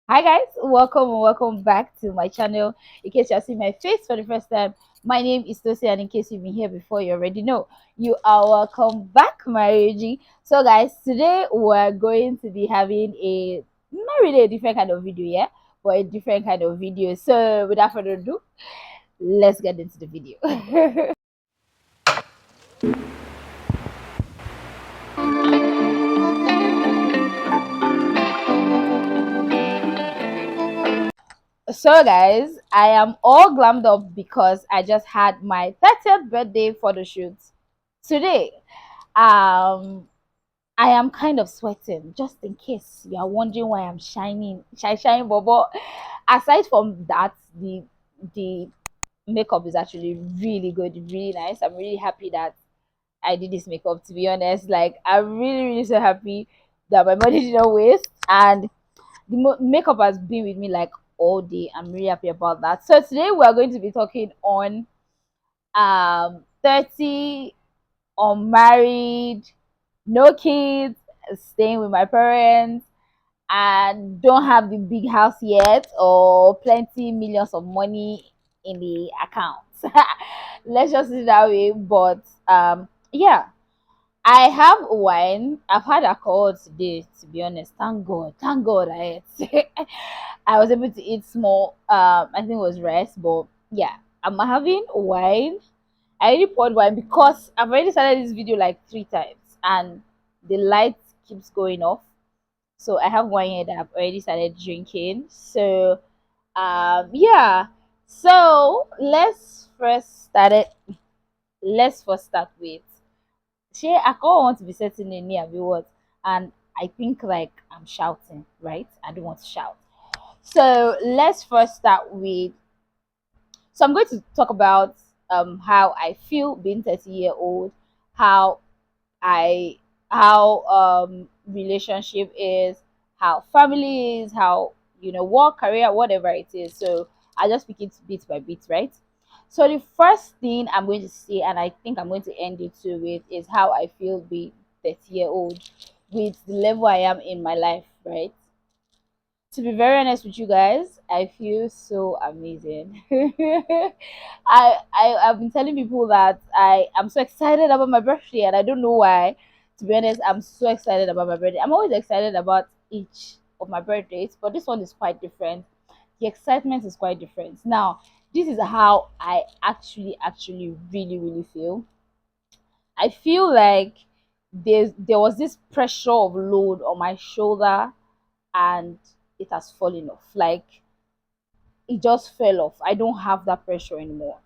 Hi guys, welcome and welcome back to my channel. In case you're seeing my face for the first time, my name is Tosi, and in case you've been here before, you already know. You are welcome back, my OG. So guys, today we're going to be having a not really a different kind of video, yeah, but a different kind of video. So without further ado, let's get into the video. So guys, I am all glammed up because I just had my 30th birthday photo shoot today. Um I am kind of sweating, just in case you are wondering why I'm shining, shine, but aside from that, the makeup is actually really good, really nice. I'm really happy that I did this makeup. To be honest, like I'm really so happy that my money did not waste, and the makeup has been with me like all day. I'm really happy about that. So today we are going to be talking on 30 unmarried, no kids, staying with my parents, and don't have the big house yet or plenty millions of money in the account. Let's just say that way. But yeah, I have wine. I've had alcohol today, to be honest. Thank God I ate. I was able to eat small. I think it was rice, but yeah, I'm having wine. I already poured wine because I've already started this video like 3 times, and the light keeps going off. So I have one here that I've already started drinking. So yeah. So let's first start with Shay, I can't want to be sitting in near what, and I think like I'm shouting, right? I don't want to shout. So let's first start with. So I'm going to talk about how I feel being 30-year old, how I how relationship is, how family is, how work, career, whatever it is. So I just pick it bit by bit, right? So the first thing I'm going to say, and I think I'm going to end it too with, is how I feel being 30-year old with the level I am in my life, right? To be very honest with you guys, I feel so amazing. I've been telling people that I'm so excited about my birthday, and I don't know why. To be honest, I'm so excited about my birthday. I'm always excited about each of my birthdays, but this one is quite different. The excitement is quite different. Now, this is how I actually really feel. I feel like there was this pressure of load on my shoulder, and it has fallen off. Like it just fell off. I don't have that pressure anymore.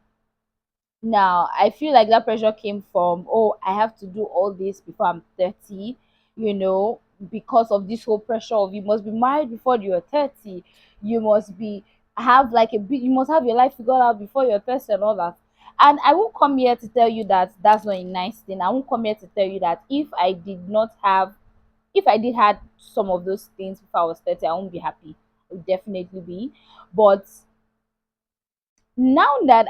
Now, I feel like that pressure came from, oh, I have to do all this before I'm 30, you know, because of this whole pressure of you must be married before you're 30. You must be have like a big, you must have your life figured out before you're 30 and all that. And I won't come here to tell you that that's not a nice thing. I won't come here to tell you that if I did had some of those things before I was 30, I won't be happy. I would definitely be. But now that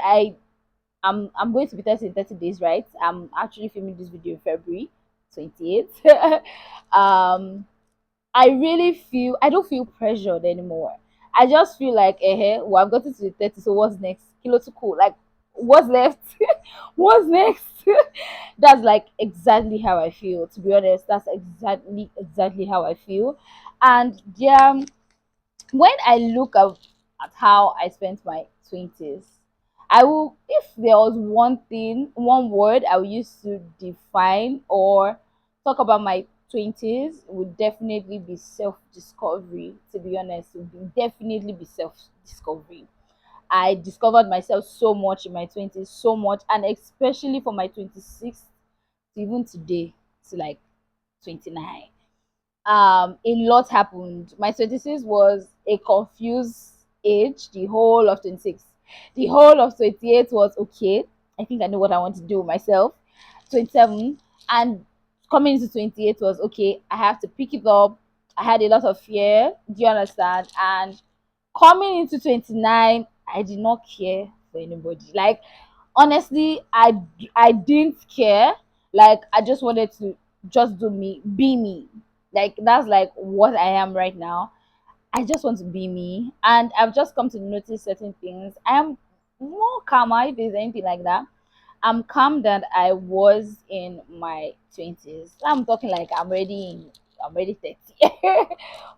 I'm going to be 30 in 30 days, right? I'm actually filming this video in February 28th. I really feel I don't feel pressured anymore. I just feel like well, I've gotten to the 30, so what's next? Kilo to cool. Like what's left? What's next? That's like exactly how I feel, to be honest. That's exactly how I feel. And yeah, when I look at how I spent my 20s, I will, if there was one word I would use to define or talk about my 20s, would definitely be self discovery. To be honest, it would definitely be self discovery. I discovered myself so much in my 20s, so much, and especially for my 26th to even today, to like 29. A lot happened. My 26 was a confused age, the whole of 26. The whole of 28 was okay. I think I know what I want to do myself. 27 and coming into 28 was okay. I have to pick it up. I had a lot of fear. Do you understand? And coming into 29, I did not care for anybody. Like honestly, I didn't care. Like I just wanted to just do me, be me. Like that's like what I am right now. I just want to be me. And I've just come to notice certain things. I am more calmer, if there's anything like that. I'm calm than I was in my 20s. I'm talking like I'm already 30.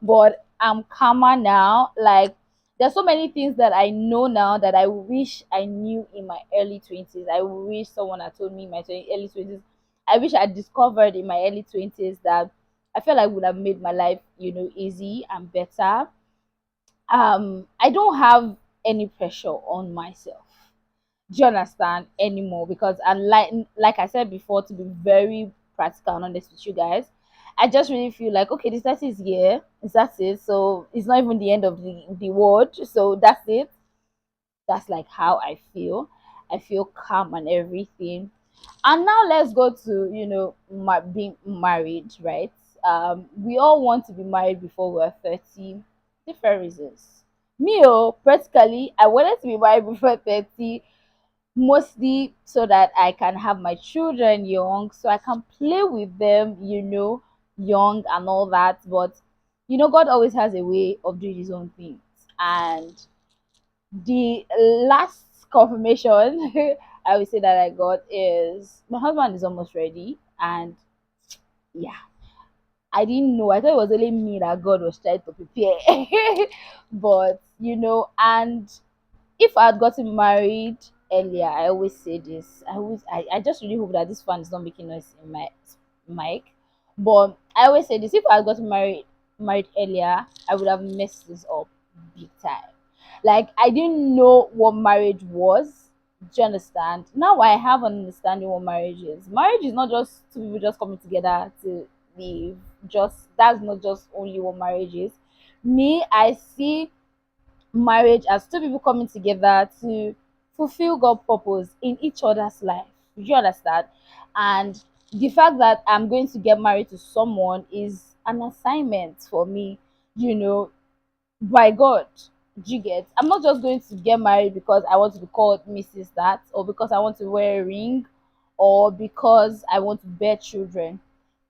But I'm calmer now. Like there's so many things that I know now that I wish I knew in my early 20s. I wish someone had told me in my early 20s. I wish I discovered in my early 20s that I feel like would have made my life, easy and better. I don't have any pressure on myself. Do you understand anymore? Because I like I said before, to be very practical and honest with you guys, I just really feel like okay, this 30 is here, that's it. So it's not even the end of the world. So that's it. That's like how I feel. I feel calm and everything. And now let's go to being married, right? We all want to be married before we're 30. Different reasons. Me, practically, I wanted to be married before 30, mostly so that I can have my children young, so I can play with them, young and all that. But God always has a way of doing his own things. And the last confirmation I would say that I got is my husband is almost ready. And yeah, I didn't know. I thought it was only me that God was trying to prepare. But and if I had gotten married earlier, I always say this. I just really hope that this fan is not making noise in my mic. But I always say this: if I had gotten married earlier, I would have messed this up big time. Like I didn't know what marriage was. Do you understand? Now I have an understanding what marriage is. Marriage is not just two people just coming together to live. Just that's not just only what marriage is. Me, I see marriage as two people coming together to fulfill God's purpose in each other's life. Do you understand? And the fact that I'm going to get married to someone is an assignment for me, you know, by God. Do you get? I'm not just going to get married because I want to be called Mrs. That, or because I want to wear a ring, or because I want to bear children.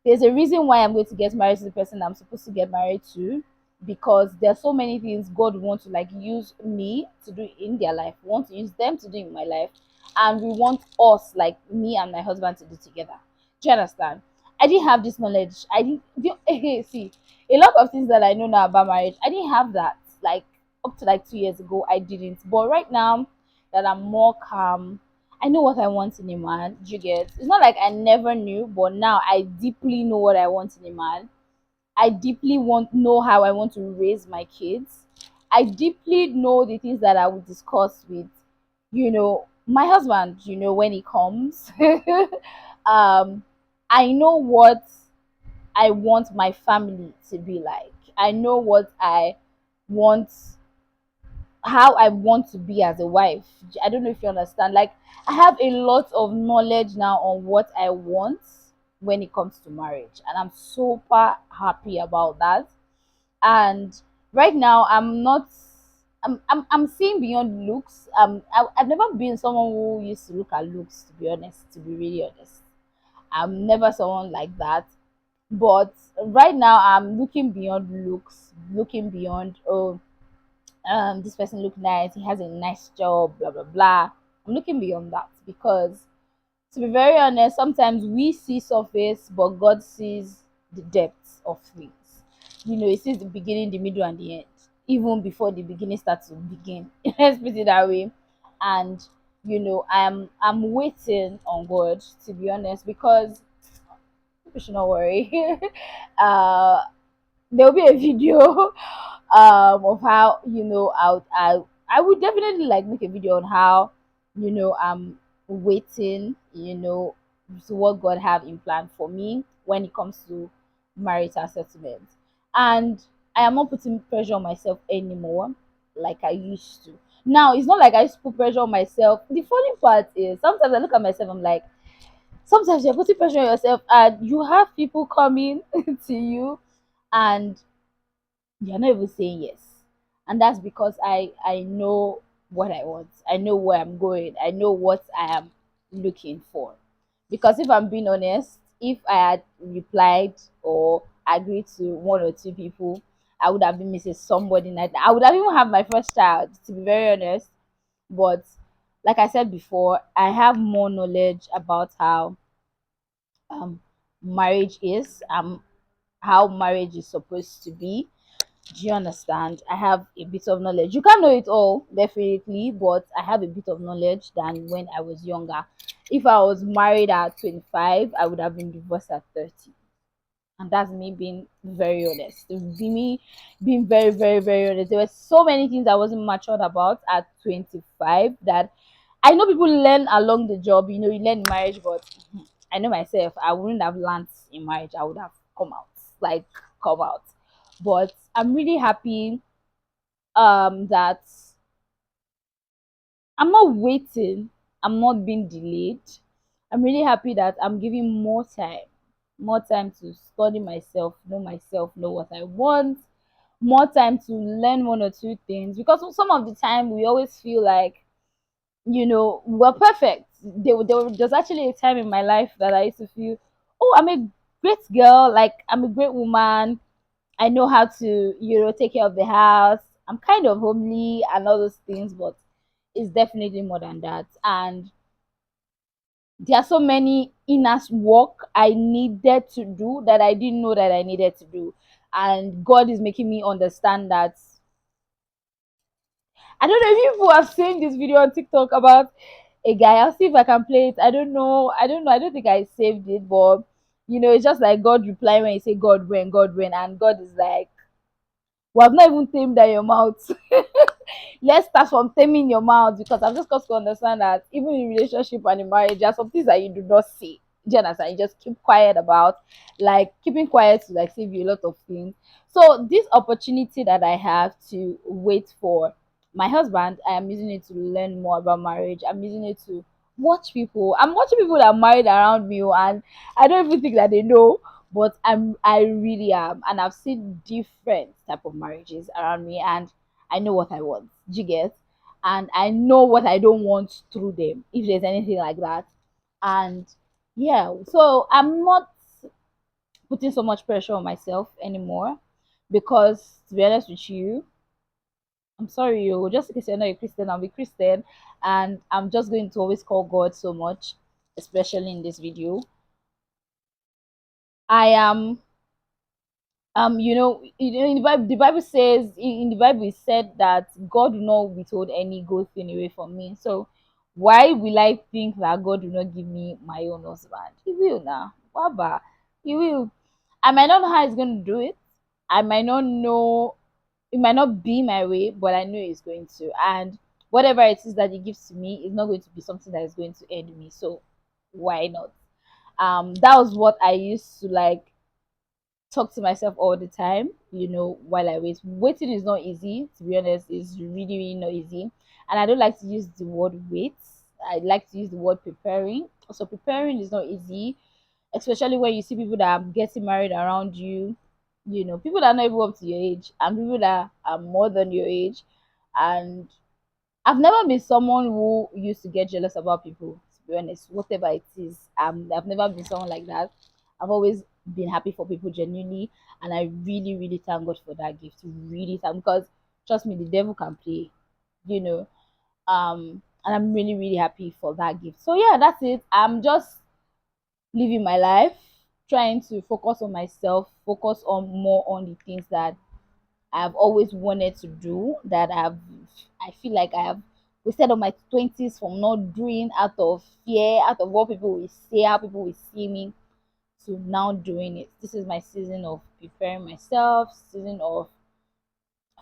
There's a reason why I'm going to get married to the person I'm supposed to get married to, because there's so many things God wants to like use me to do in their life, want to use them to do in my life, and we want us, like me and my husband, to do together. Do you understand? I didn't have this knowledge. I didn't see a lot of things that I know now about marriage. I didn't have that like up to like 2 years ago. I didn't, but right now that I'm more calm, I know what I want in a man. Do you get? It's not like I never knew, but now I deeply know what I want in a man. I deeply want know how I want to raise my kids. I deeply know the things that I would discuss with, my husband, when he comes. um, I know what I want my family to be like. I know what I want, how I want to be as a wife. I don't know if you understand. Like, I have a lot of knowledge now on what I want when it comes to marriage, and I'm super happy about that. And right now, I'm not. I'm seeing beyond looks. I've never been someone who used to look at looks. To be honest, to be really honest, I'm never someone like that. But right now, I'm looking beyond looks, looking beyond, oh, this person look nice, he has a nice job, blah blah blah. I'm looking beyond that, because to be very honest, sometimes we see surface, but God sees the depths of things. He sees the beginning, the middle, and the end, even before the beginning starts to begin. Let's put it that way. And I'm waiting on God, to be honest, because people should not worry. uh there will be a video of how I would definitely like make a video on how I'm waiting, to what God have in plan for me when it comes to marital settlement. And I am not putting pressure on myself anymore like I used to. Now it's not like I used to put pressure on myself. The funny part is sometimes I look at myself, I'm like, sometimes you're putting pressure on yourself and you have people coming to you, and you're not even saying yes. And that's because I know what I want. I know where I'm going. I know what I am looking for. Because if I'm being honest, if I had replied or agreed to one or two people, I would have been Mrs. Somebody night. I would have even had my first child, to be very honest. But like I said before, I have more knowledge about how um marriage is, how marriage is supposed to be. Do you understand? I have a bit of knowledge. You can't know it all, definitely, but I have a bit of knowledge than when I was younger. If I was married at 25, I would have been divorced at 30. And that's me being very honest. Me being very, very, very honest. There were so many things I wasn't matured about at 25 that I know people learn along the job. You know, you learn in marriage, but I know myself, I wouldn't have learned in marriage. I would have come out, like come out. But I'm really happy that I'm not waiting. I'm not being delayed. I'm really happy that I'm giving more time to study myself, know what I want, more time to learn one or two things. Because some of the time we always feel like, we're perfect. There's actually a time in my life that I used to feel, oh, I'm a great girl, like I'm a great woman. I know how to, take care of the house. I'm kind of homely and all those things, but it's definitely more than that. And there are so many inner work I needed to do that I didn't know that I needed to do. And God is making me understand that. I don't know if people have seen this video on TikTok about a guy. I'll see if I can play it. I don't know. I don't know. I don't think I saved it, but it's just like God replying when you say God when, and God is like, we have not even tamed down your mouth. Let's start from taming your mouth, because I've just got to understand that even in relationship and in marriage, there are some things that you do not say. Do you understand? You just keep quiet about, like keeping quiet to like save you a lot of things. So this opportunity that I have to wait for my husband, I am using it to learn more about marriage. I'm using it to watch people. I'm watching people that are married around me, and I don't even think that they know, but I really am, and I've seen different type of marriages around me, and I know what I want. Do you get? And I know what I don't want through them, if there's anything like that. And yeah, so I'm not putting so much pressure on myself anymore, because to be honest with you, I'm sorry, you just because you're not a Christian, I'll be Christian, and I'm just going to always call God so much, especially in this video. I am in the Bible says, in the Bible it said that God will not withhold any good thing away from me. So why will I think that God will not give me my own husband? He will now. Baba. He will. I might not know how he's going to do it. I might not know, it might not be my way, but I know he's going to. And whatever it is that he gives to me is not going to be something that is going to end me. So why not? That was what I used to like talk to myself all the time, while I wait. Waiting is not easy, to be honest, it's really, really not easy. And I don't like to use the word wait. I like to use the word preparing. So preparing is not easy, especially when you see people that are getting married around you, people that are not even up to your age, and people that are more than your age. And I've never been someone who used to get jealous about people, to be honest, whatever it is. I've never been someone like that. I've always been happy for people genuinely, and I really, really thank God for that gift. Really thank, because trust me, the devil can play, you know. And I'm really, really happy for that gift. So yeah, that's it. I'm just living my life, trying to focus on myself, focus on more on the things that I've always wanted to do, that I feel like I have wasted on my 20s from not doing, out of fear, out of what people will say, how people will see me, to now doing it. This is my season of preparing myself, season of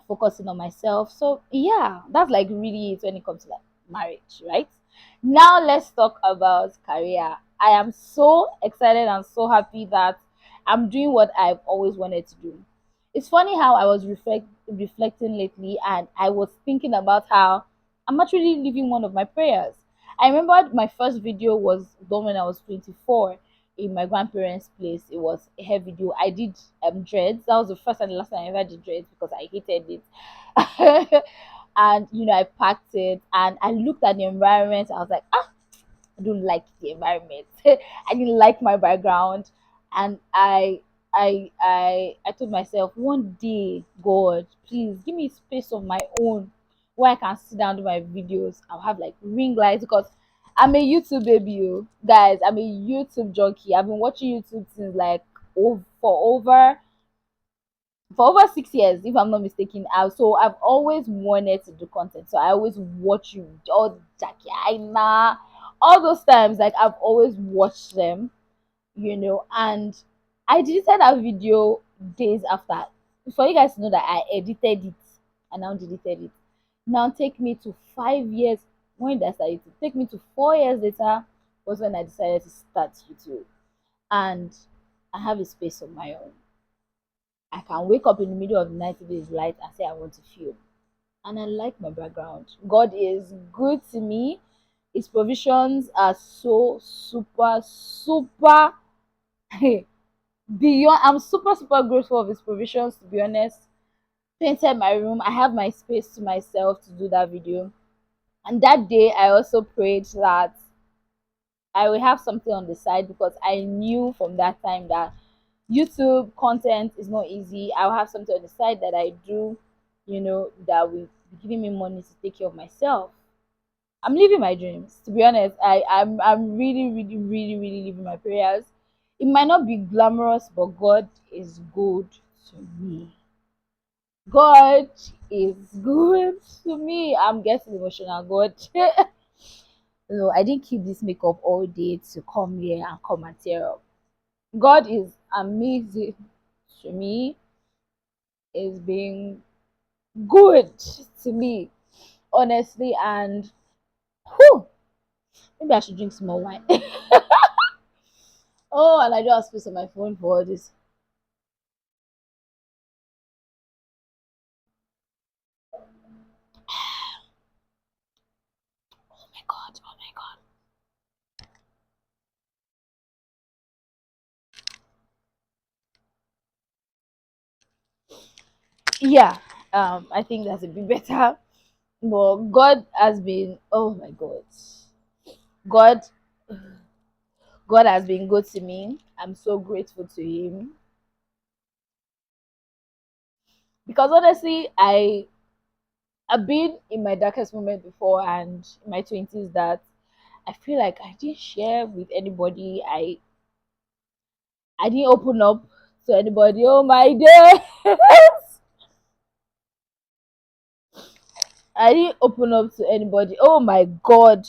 focusing on myself. So yeah, that's like really it when it comes to like marriage, right? Now let's talk about career. I am so excited and so happy that I'm doing what I've always wanted to do. It's funny how I was reflecting lately, and I was thinking about how I'm actually living one of my prayers. I remember my first video was done when I was 24 in my grandparents' place. It was a hair video. I did dreads. That was the first and the last time I ever did dreads, because I hated it. And I packed it, and I looked at the environment. I was like, I don't like the environment. I didn't like my background, and I I told myself, one day, God, please give me space of my own where I can sit down do my videos. I'll have like ring lights because I'm a YouTube baby, oh. Guys. I'm a YouTube junkie. I've been watching YouTube since like for over 6 years, if I'm not mistaken. So I've always wanted to do content. So I always watch you all Jackie Aina, all those times. Like I've always watched them, and I deleted that video days after. For you guys to know that I edited it and now deleted it. Now take me to 5 years. When did I start YouTube? Take me to 4 years later was when I decided to start YouTube. And I have a space of my own. I can wake up in the middle of the night if it's light and say I want to film. And I like my background. God is good to me. His provisions are so super, super beyond. I'm super, super grateful of his provisions, to be honest. Painted my room. I have my space to myself to do that video. And that day, I also prayed that I will have something on the side because I knew from that time that YouTube content is not easy. I'll have something on the side that I do, that will be giving me money to take care of myself. I'm living my dreams. To be honest, I'm really, really, really, really living my prayers. It might not be glamorous, but God is good to me. God is good to me. I'm getting emotional. God. No, I didn't keep this makeup all day to come here and come and tear up. God is amazing to me. Is being good to me, honestly. And whew, maybe I should drink some more wine. Oh, and I do have space on my phone for all this. Oh my god! Oh my god! Yeah, I think that's a bit better. But God has been. Oh my god! God, God has been good to me. I'm so grateful to Him because honestly, I've been in my darkest moment before and in my 20s that I feel like I didn't share with anybody. I didn't open up to anybody. Oh my days! I didn't open up to anybody. Oh my god!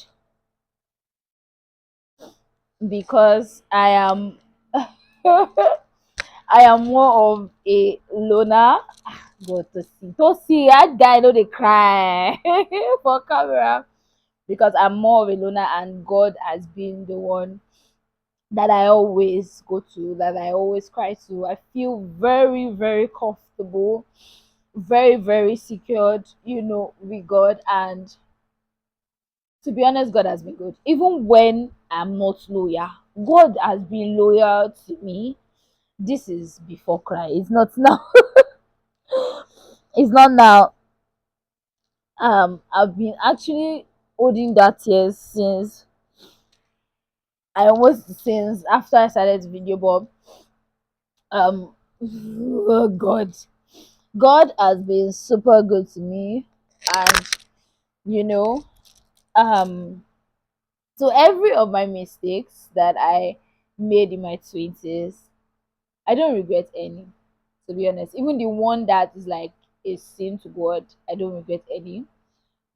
Because I am I am more of a loner. God, to see that guy know they cry for camera because I'm more of a loner and God has been the one that I always go to, that I always cry to. I feel very, very comfortable, very, very secured, with God. And to be honest, God has been good. Even when I'm not loyal, God has been loyal to me. This is before cry. It's not now. It's not now. I've been actually holding that tears since after I started video, but oh God, God has been super good to me, and you know, um, so every of my mistakes that I made in my 20s, I don't regret any. To be honest, even the one that is like a sin to God, I don't regret any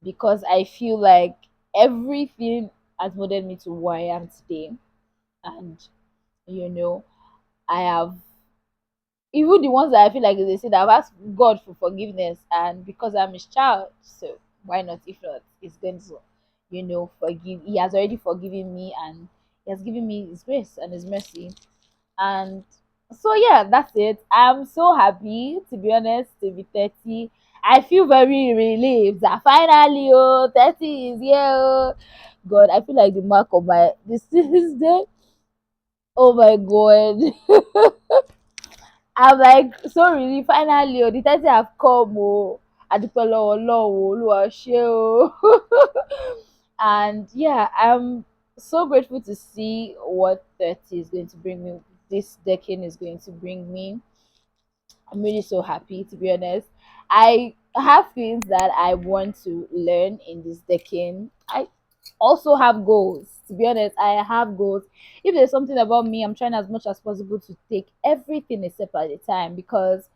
because I feel like everything has molded me to who I am today, and you know, I have even the ones that I feel like they say that I've asked God for forgiveness, and because I'm His child, so why not? If not, He's going to, forgive. He has already forgiven me, and He has given me His grace and His mercy, and so yeah, that's it. I'm so happy to be honest to be 30. I feel very relieved that finally, 30 is here. Oh. God, I feel like the mark of my this is day. Oh my God. I'm like so really finally the 30 have come adúpẹ́ lọ́wọ́ Ọlọ́run Olúwa ṣé o. And yeah, I'm so grateful to see what 30 is going to bring me. this decade is going to bring me. I'm really so happy, to be honest. I have things that I want to learn in this decade. I also have goals. To be honest, I have goals. If there's something about me, I'm trying as much as possible to take everything a step at a time, because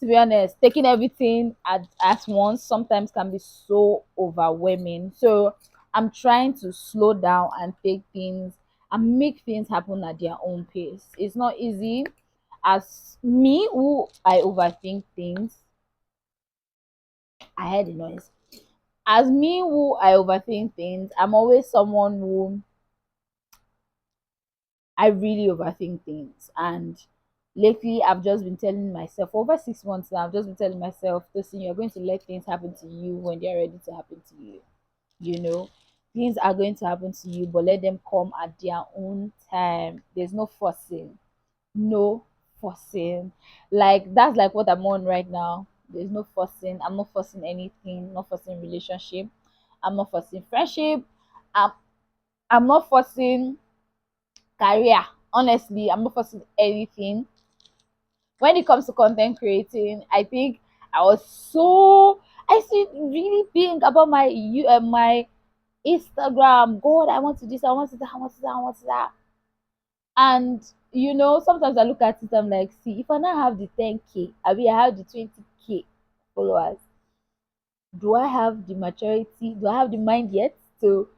to be honest, taking everything at once sometimes can be so overwhelming. So I'm trying to slow down and take things and make things happen at their own pace. It's not easy. As me, who I overthink things, I heard the noise. As me, who I overthink things, I'm always someone who I really overthink things. And lately, I've just been telling myself, for over 6 months now, I've just been telling myself, listen, you're going to let things happen to you when they're ready to happen to you. You know, things are going to happen to you, but let them come at their own time. There's no forcing. No forcing. Like, that's like what I'm on right now. There's no forcing. I'm not forcing anything, not forcing relationship. I'm not forcing friendship. I'm, I'm not forcing career. Honestly, I'm not forcing anything. When it comes to content creating, I think I was so I still really think about my Instagram. God, I want to this, I want to that, I want to that, I want to that. And sometimes I look at it, I'm like, see, if I now have the 10K, I mean I have the 20K followers, do I have the maturity? Do I have the mind yet to,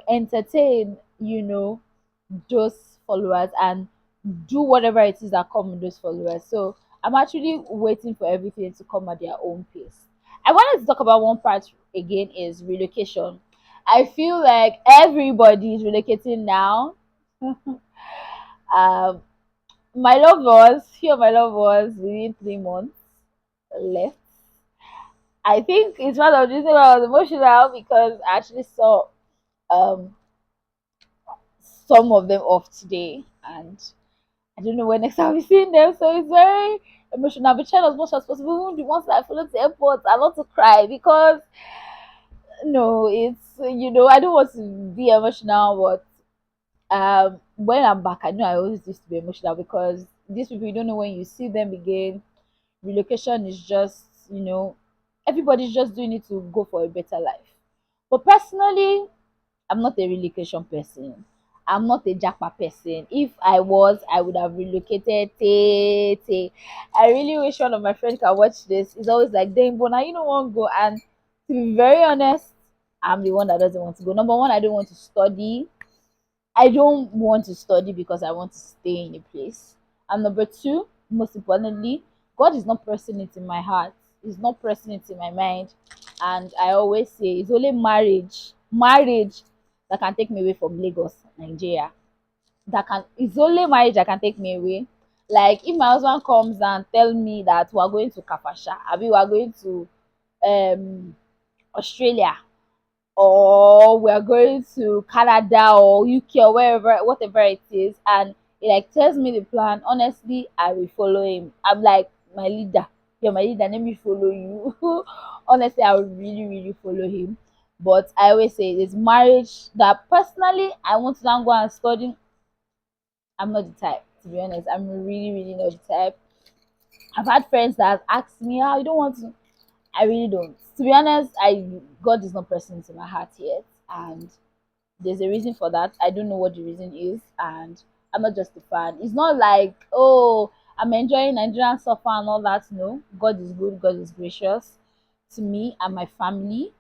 entertain, those followers and do whatever it is that come with those followers? So I'm actually waiting for everything to come at their own pace. I wanted to talk about one part again is relocation. I feel like everybody is relocating now. um, my love was within 3 months left. I think it's one of the reasons why I was emotional, because I actually saw um some of them off today, and I don't know when next I'll be seeing them. So it's very emotional. I'll be trying as much as possible. Even the ones that I follow to the airport, I want to cry, because no, it's I don't want to be emotional, but when I'm back, I know I always used to be emotional, because these people, you don't know when you see them again. Relocation is just, everybody's just doing it to go for a better life. But personally, I'm not a relocation person. I'm not a japa person. If I was, I would have relocated. I really wish one of my friends can watch this. It's always like, dang, but now you don't want to go. And to be very honest, I'm the one that doesn't want to go. Number one, I don't want to study. I don't want to study because I want to stay in a place. And number two, most importantly, God is not pressing it in my heart. He's not pressing it in my mind. And I always say it's only marriage that can take me away from Lagos, Nigeria. It's only marriage that can take me away. Like if my husband comes and tell me that we're going to Kafasha, I mean we're going to Australia, or we're going to Canada or UK or wherever, whatever it is, and he like tells me the plan, honestly, I will follow him. I'm like, my leader, you're my leader, let me follow you. Honestly, I would really, really follow him. But I always say it's marriage that personally I want to now go and study. I'm not the type, to be honest. I'm really, really not the type. I've had friends that have asked me, "How you don't want to?" I really don't. To be honest, God is not pressing into my heart yet, and there's a reason for that. I don't know what the reason is, and I'm not just a fan. It's not like, oh, I'm enjoying Nigerian suffer and all that. No, God is good. God is gracious to me and my family,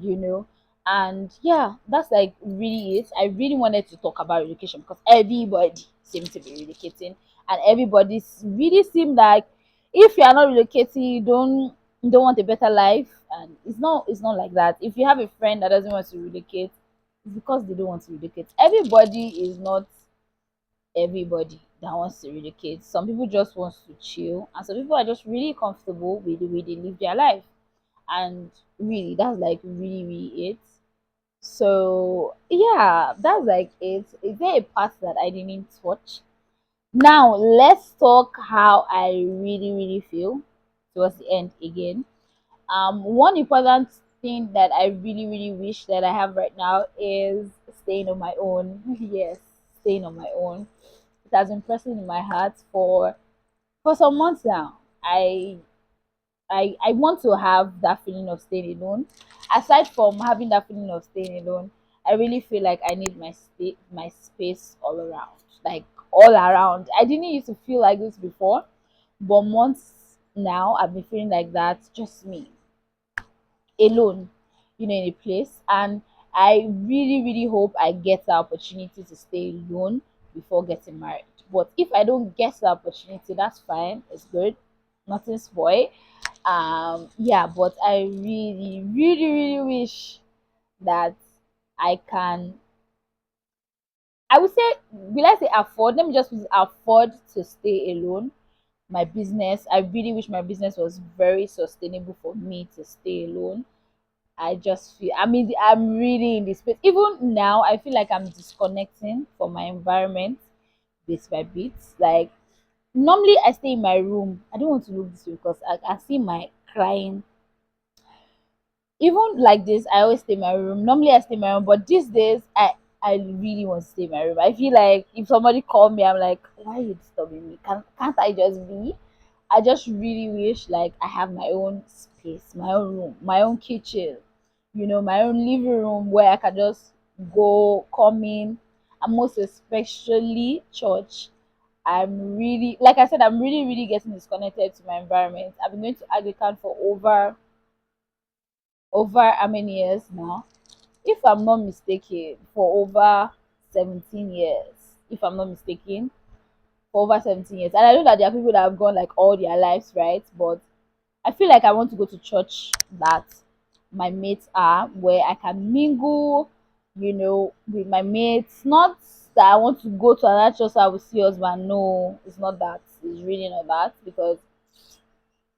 you know. And yeah, that's like really it. I really wanted to talk about relocation because everybody seems to be relocating, and everybody really seem like if you are not relocating, you don't want a better life. And it's not like that. If you have a friend that doesn't want to relocate, it's because they don't want to relocate. Everybody is not everybody that wants to relocate. Some people just want to chill, and some people are just really comfortable with the way they live their life. And really, that's like really, really it. So yeah, that's like it. Is there a part that I didn't touch? Now let's talk how I really, really feel towards the end again. One important thing that I really, really wish that I have right now is staying on my own. Yes, staying on my own. It has been pressing in my heart for some months now. I want to have that feeling of staying alone. Aside from having that feeling of staying alone, I really feel like I need my space all around. Like all around. I didn't used to feel like this before, but months now I've been feeling like that, just me alone, in a place. And I really, really hope I get the opportunity to stay alone before getting married. But if I don't get the opportunity, that's fine. It's good. Nothing spoil. Yeah, but I really, really, really wish that I can, I would say, will I say afford? Let me just use afford to stay alone. My business, I really wish my business was very sustainable for me to stay alone. I just feel, I mean, I'm really in this space. Even now, I feel like I'm disconnecting from my environment bit by bit. Like, normally I stay in my room. I don't want to look this way because I see my crying. Even like this, I always stay in my room. Normally I stay in my room, but these days I really want to stay in my room. I feel like if somebody call me, I'm like, why are you disturbing me? Can't I just be? I just really wish like I have my own space, my own room, my own kitchen, my own living room where I can just go, come in, and most especially church. I'm really, like I said, I'm really, really getting disconnected to my environment. I've been going to Anglican for over how many years now? If I'm not mistaken, for over 17 years. If I'm not mistaken, for over 17 years. And I know that there are people that have gone like all their lives, right? But I feel like I want to go to church that my mates are, where I can mingle, with my mates. Not that I want to go to another church so I will see husband. No, it's not that. It's really not that, because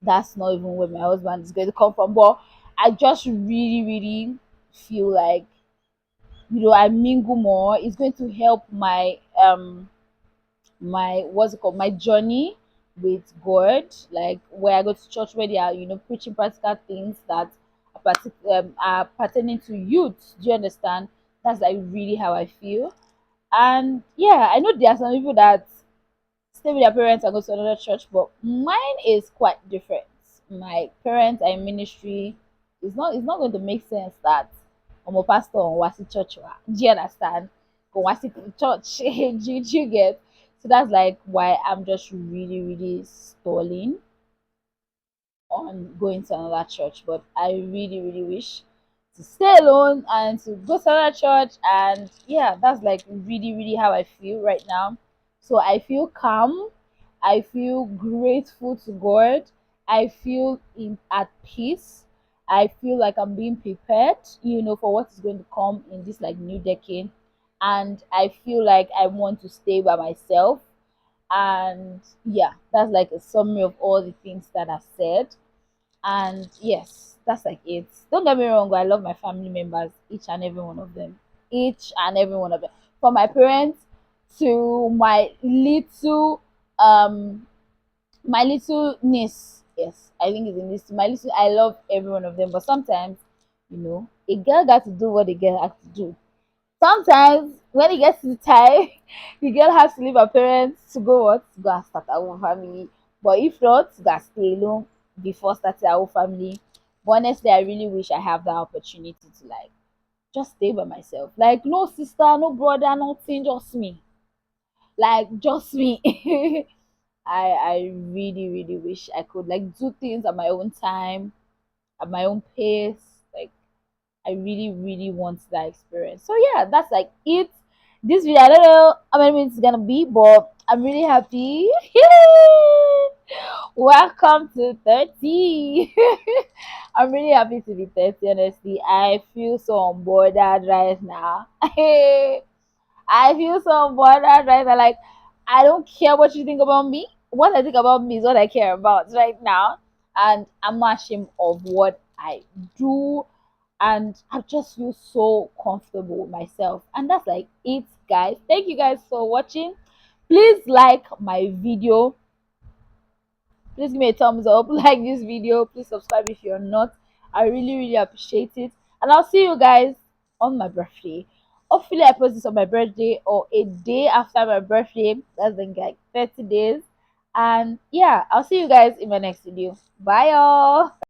that's not even where my husband is going to come from. But I just really, really feel like, I mingle more. It's going to help my what's it called, my journey with God, like where I go to church where they are, preaching practical things that are pertaining to youth. Do you understand? That's like really how I feel. And yeah, I know there are some people that stay with their parents and go to another church, but mine is quite different. My parents are in ministry. It's not going to make sense that I'm a pastor on Wasi Church. Do you understand? Go Wasi Church. Do you get? So that's like why I'm just really, really stalling on going to another church. But I really, really wish to stay alone and to go to another church. And yeah, that's like really, really how I feel right now. So I feel calm. I feel grateful to God. I feel at peace. I feel like I'm being prepared, for what is going to come in this like new decade. And I feel like I want to stay by myself. And yeah, that's like a summary of all the things that I said. And yes, that's like it. Don't get me wrong, I love my family members, each and every one of them. Each and every one of them. From my parents to um my little niece. Yes, I think it's a niece. My little, I love every one of them. But sometimes, a girl got to do what a girl has to do. Sometimes when it gets to the time, the girl has to leave her parents to go what? To go and start her own family. But if not, you got stay alone before starting her own family. But honestly, I really wish I have that opportunity to like just stay by myself. Like no sister, no brother, nothing, just me. Like just me. I really, really wish I could like do things at my own time, at my own pace. Like I really, really want that experience. So yeah, that's like it. This video, I don't know how many minutes it's gonna be, but I'm really happy. Welcome to 30. I'm really happy to be 30, honestly. I feel so unbothered right now. I feel so unbothered right now. Like, I don't care what you think about me. What I think about me is what I care about right now. And I'm not ashamed of what I do, and I just feel so comfortable with myself. And that's like it, guys. Thank you guys for watching. Please like my video. Please give me a thumbs up, like this video. Please subscribe if you're not. I really, really appreciate it. And I'll see you guys on my birthday Hopefully I post this on my birthday or a day after my birthday. That's in like 30 days. And yeah, I'll see you guys in my next video. Bye y'all.